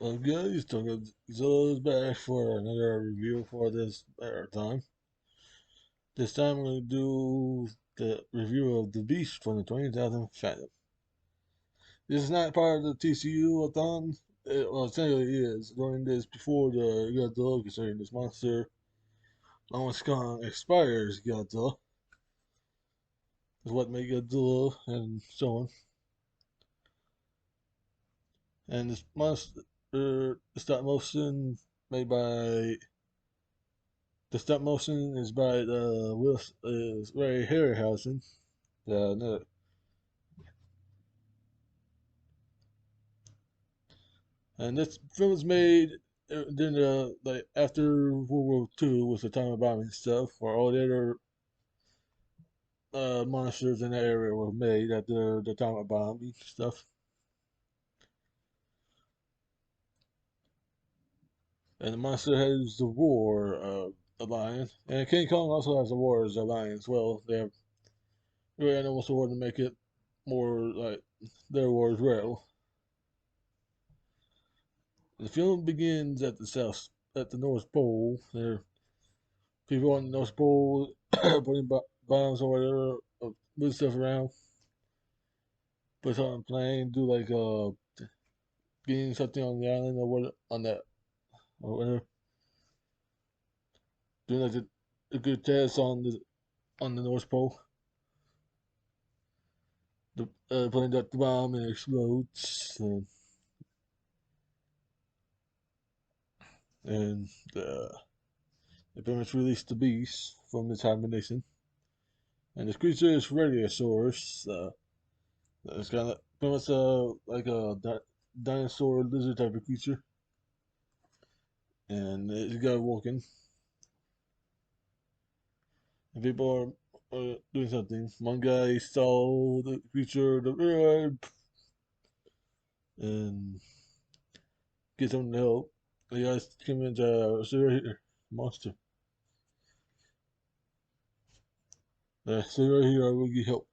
Well, guys, Godzilla's back for another review for this time. This time we're going to do the review of The Beast from the 20,000 Fathom. This is not part of the TCU-a-thon. Well, it technically is. Doing this before the Godzilla, considering this monster almost gone expires Godzilla. Is what made Godzilla and so on. And this monster, stop motion made by the stop motion is by Ray Harryhausen. No. And this film was made during the after World War II with the atomic bombing stuff, where all the other monsters in that area were made after the atomic bombing stuff. And the monster has the Roar, a lion, and King Kong also has the Roar as a lion as well. They have really animals to to make it more like their war as well. The film begins at the North Pole. There are people on the North Pole putting bombs or whatever, move stuff around, put something on a plane, do like getting something on the island or what on that or whatever, doing like a good test on the North Pole. The plane got the bomb and it explodes, and the parents released the beast from this hibernation. And this creature is Radiosaurus. It's kind of pretty much like a dinosaur lizard type of creature, and it got walking. And people are doing something. One guy saw the creature, and get someone to help. The guys come into here, monster. Right here, I will get help.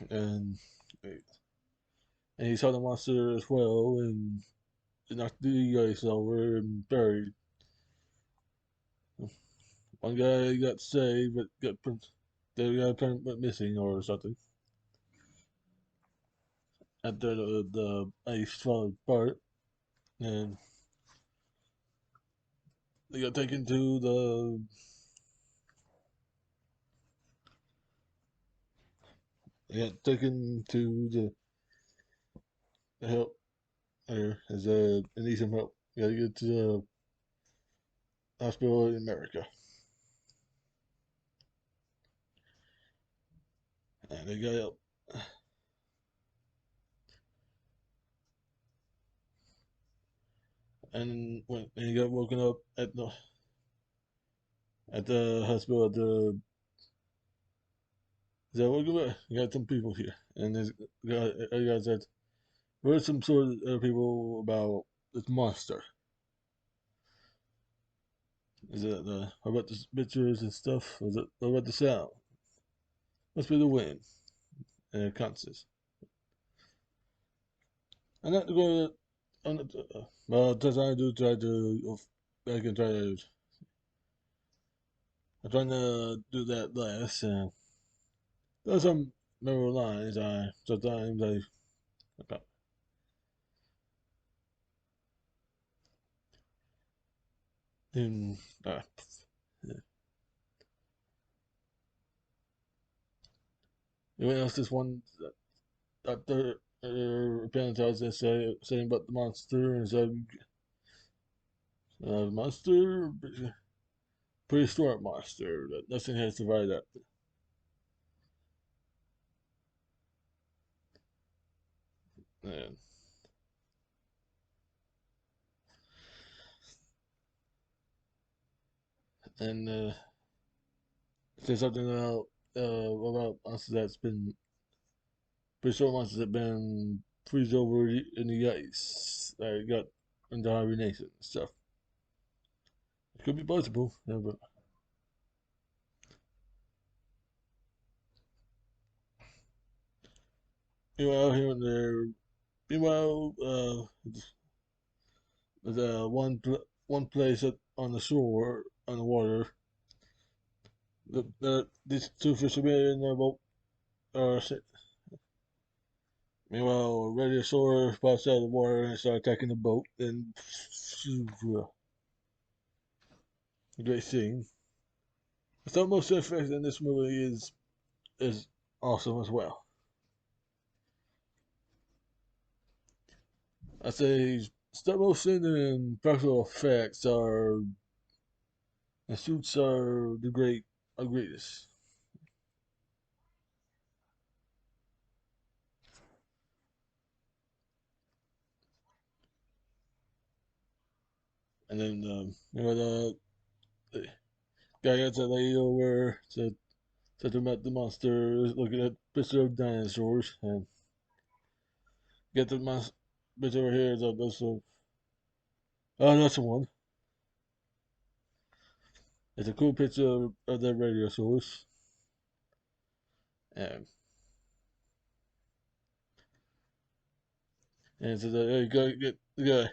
And and he saw the monster as well, and knocked the guys over and buried. One guy got saved, but the guy went missing or something. After the ice fell apart, and they got taken to the help there as they need some help. You gotta get to the hospital in America. And they got help. And when he got woken up at the hospital at the he said, well, you got some people here. And this guy said, heard some sort of people about this monster. Is it about the pictures and stuff? Is it about the sound? Must be the wind and conscious. I'm not going to. I'm not, well, just I do try to. I can try to. I'm trying to do that last. There's some memorable lines. I sometimes I. In, uh, Anyone else just one after apparently I was just saying about the monster and said monster prehistoric monster that nothing has survived that. And and say something about monsters that's been prehistoric monsters that been freeze over in the ice. Got into hibernation and stuff. It could be possible, yeah, but Meanwhile, here and there. Meanwhile, the one place on the shore on the water, these two fishermen in their boat are. Meanwhile, Radiosaur pops out of the water and starts attacking the boat. And a great scene. The stop motion effect in this movie is awesome as well. I say stop motion and practical effects are the suits are the greatest. And then the guy gets a lady over to met the monsters, looking at picture of dinosaurs, and get the monster bitch over here. That's the one. It's a cool picture of the radio source, and it says, "Hey, go get the guy."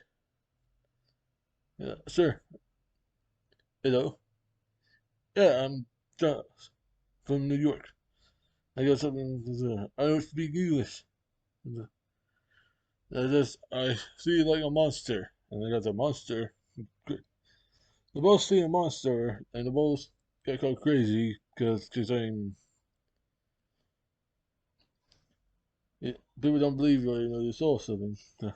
Yeah, sure. Hello. Yeah, I'm John from New York. I got something. I don't speak English. I see like a monster, and I got the monster. They both see a monster, and they both get called crazy because people don't believe you saw something. So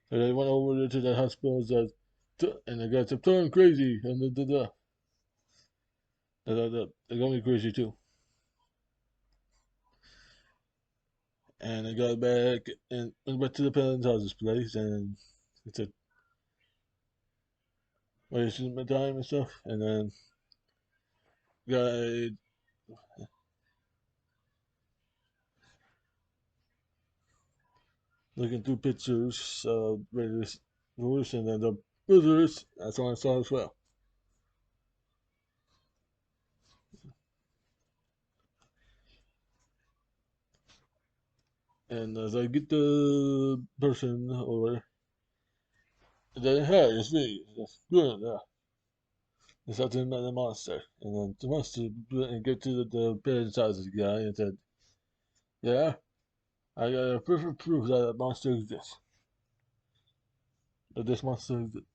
they went over to the hospital and they got to turn crazy, and they got me crazy too. And I got back and went to the Paleontologist place, and it said, wasting my time and stuff. And then got looking through pictures of various rulers, and then the visitors. That's what I saw as well. And as I get the person over, then hey, it's me. That's good. Yeah. It's something about the monster. And then the monster went and get to the Paleontologist guy and said, yeah, I got a perfect proof that a monster exists. That this monster exists.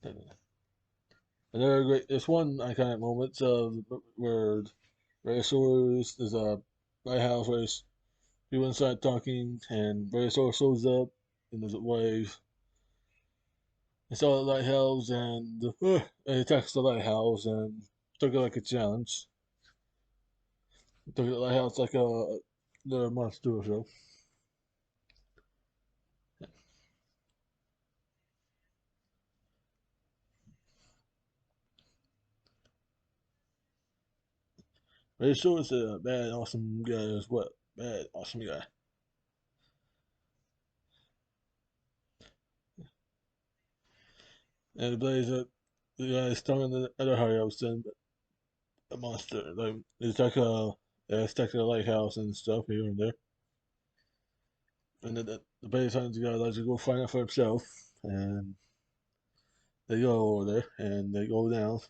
And there are great. There's one iconic moment where Brachiosaurus is a lighthouse where people inside talking, and Brachiosaurus shows up and there's a wave. It's all the lighthouse, and he attacks the lighthouse and took it like a challenge. Took it the lighthouse like the monster or so. Brachiosaurus is a bad, awesome guy as well. Bad, awesome guy. And he plays the guy stuck in the other house and a monster. Like it's like stuck in a lighthouse and stuff here and there. And then the base hunter guy lets you go find it for himself. And they go over there and they go down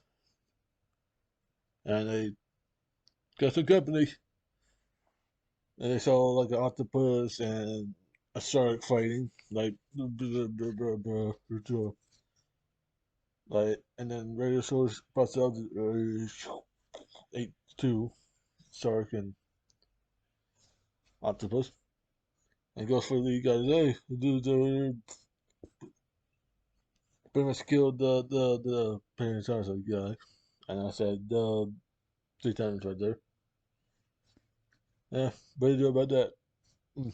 and they got some company. And they saw like an octopus and a shark fighting, like, and then Radiosaurus busts out ate two shark and octopus and goes for the guys. Hey, dude, pretty much killed the Paleontologist guy. And I said, 3 times right there. Yeah, what do you do about that? Mm.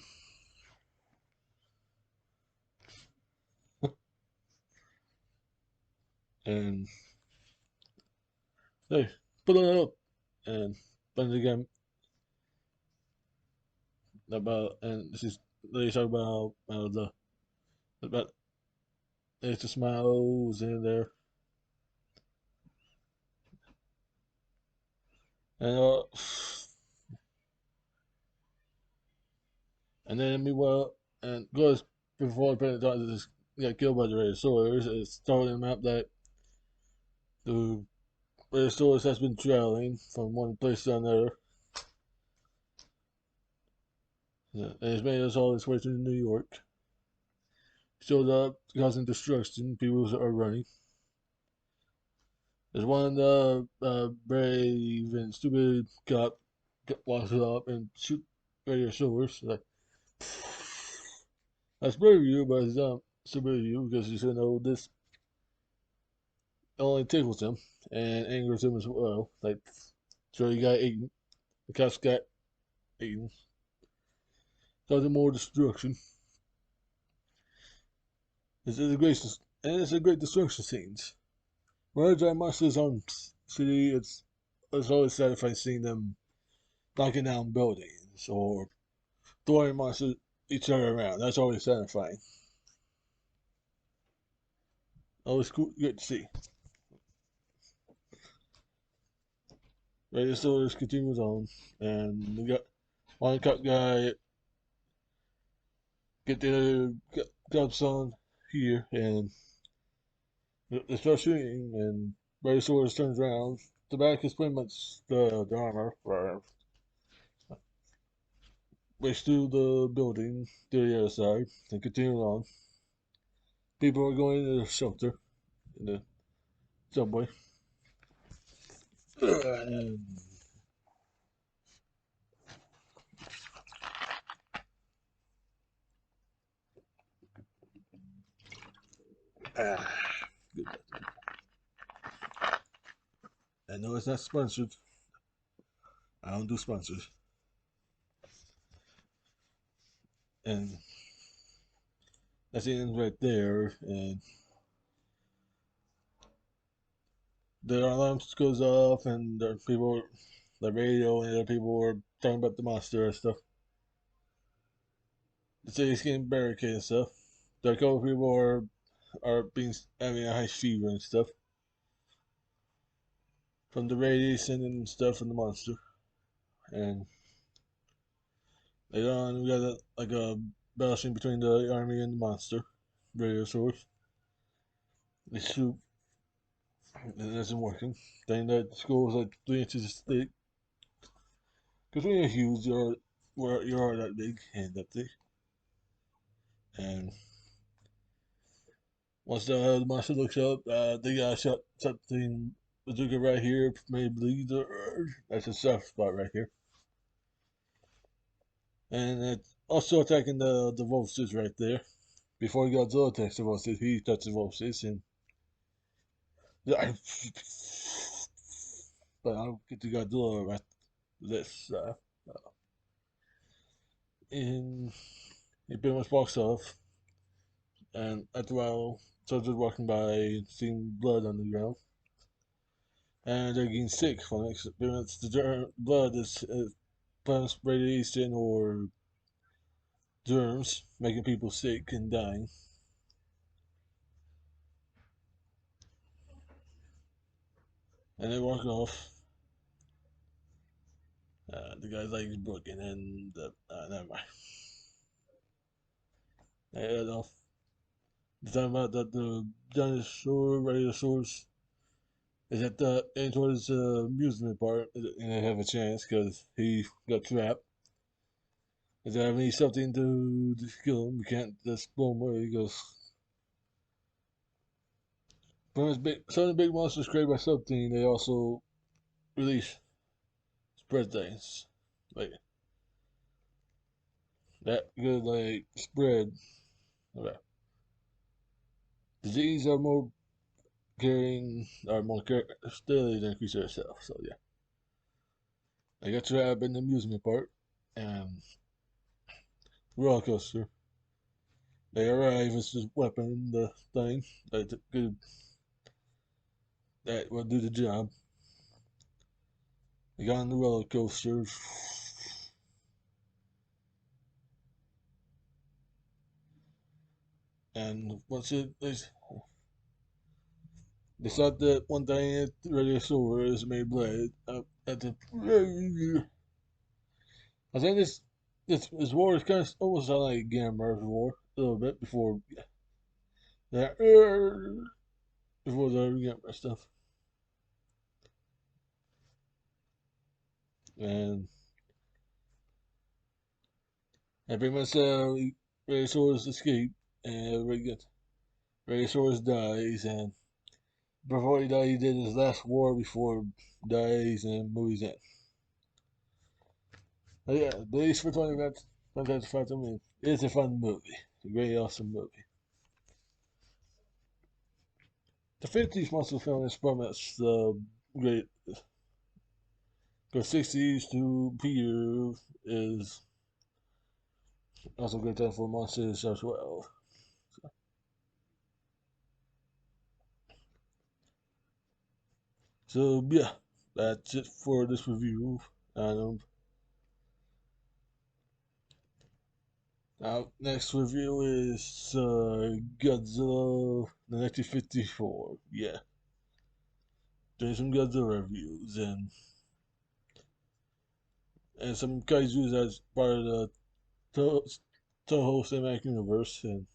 And hey, put it up. And then again and this is they talk about about there's the smiles in there. And And then meanwhile, and goes before the Predator got killed by the Raiders, it's told him out that the Raiders has been traveling from one place to another, and it's made us all its way to New York. Showed up, causing destruction. People are running. There's one brave and stupid cop walks up and shoot Radiosaurus. Like, that's brave of you, but it's not stupid of you because you should know this only tickles him and angers him as well. Like, so he got eaten. The cops got eaten. Causing more destruction. It's a great destruction scenes. When I drive monsters on city, it's always satisfying seeing them knocking down buildings or throwing monsters each other around. That's always satisfying. Always cool, good to see. Radio Stores continues on, and we got one cut guy get the cups on here, and they start shooting, and Radio Stores turns around. The back is pretty much the armor, right? Race through the building to the other side and continue on. People are going to the shelter in the subway. And, ah, I know it's not sponsored. I don't do sponsors. And that's the end right there. And the alarm goes off, and the people, the radio, and the people are talking about the monster and stuff. The city's getting barricaded and stuff. The couple people are being having a high fever and stuff from the radiation and stuff from the monster. And later on, we got like a battle scene between the army and the monster, radio source. They shoot, and it isn't working. Then that skull is like 3 inches thick. Because when you're huge, you're that big and that thick. And once the monster looks up, they got shot something bazooka right here, may bleed. That's a soft spot right here. And it's also attacking the vultures right there. Before Godzilla attacks the vultures, he touches the vultures and but I'll get to Godzilla right this. And he pretty much walks off. And after a while, soldiers walking by, seeing blood on the ground. And they're getting sick from it. Pretty much the blood is plant radiation or germs, making people sick and dying. And they walk off. The guy's leg is broken, and never mind. They head off. They're talking about that the dinosaur, radiosaurs, is at the end towards the amusement park, and they have a chance because he got trapped. If they have any something to kill him, you can't just blow him away because some of the big monsters created by something, they also release spread things. Like that could like spread. Okay. Disease are more carrying are more steadily than creature itself. So yeah. They got trapped in the amusement park and roller coaster. They arrive as this weapon, the thing that will do the job. They got on the roller coaster. And once they thought that one thing at Radiosaur is made blood. At the I think this. this war is kind of almost like Gamera's war a little bit that before the Gamera stuff, and pretty much Regisaurus escape and Regisaurus dies, and before he died, he did his last war before dies and movies end. But yeah, the least for 20 minutes, Fantastic Fathom is a fun movie, a great awesome movie. The 50s monster film is from its great. The 60s to Peter is also a great time for monsters as well. So yeah, that's it for this review. And our next review is Godzilla the 1954. Yeah, doing some Godzilla reviews and some kaiju's as part of the Toho Cinematic Universe and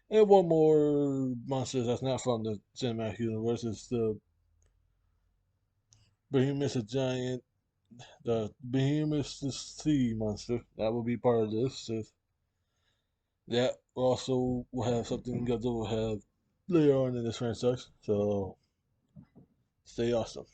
one more monster that's not from the Cinematic Universe is the Behemoth a giant. The Behemoth the sea monster that will be part of this. So that also will have something Godzilla will have later on in this franchise. So stay awesome.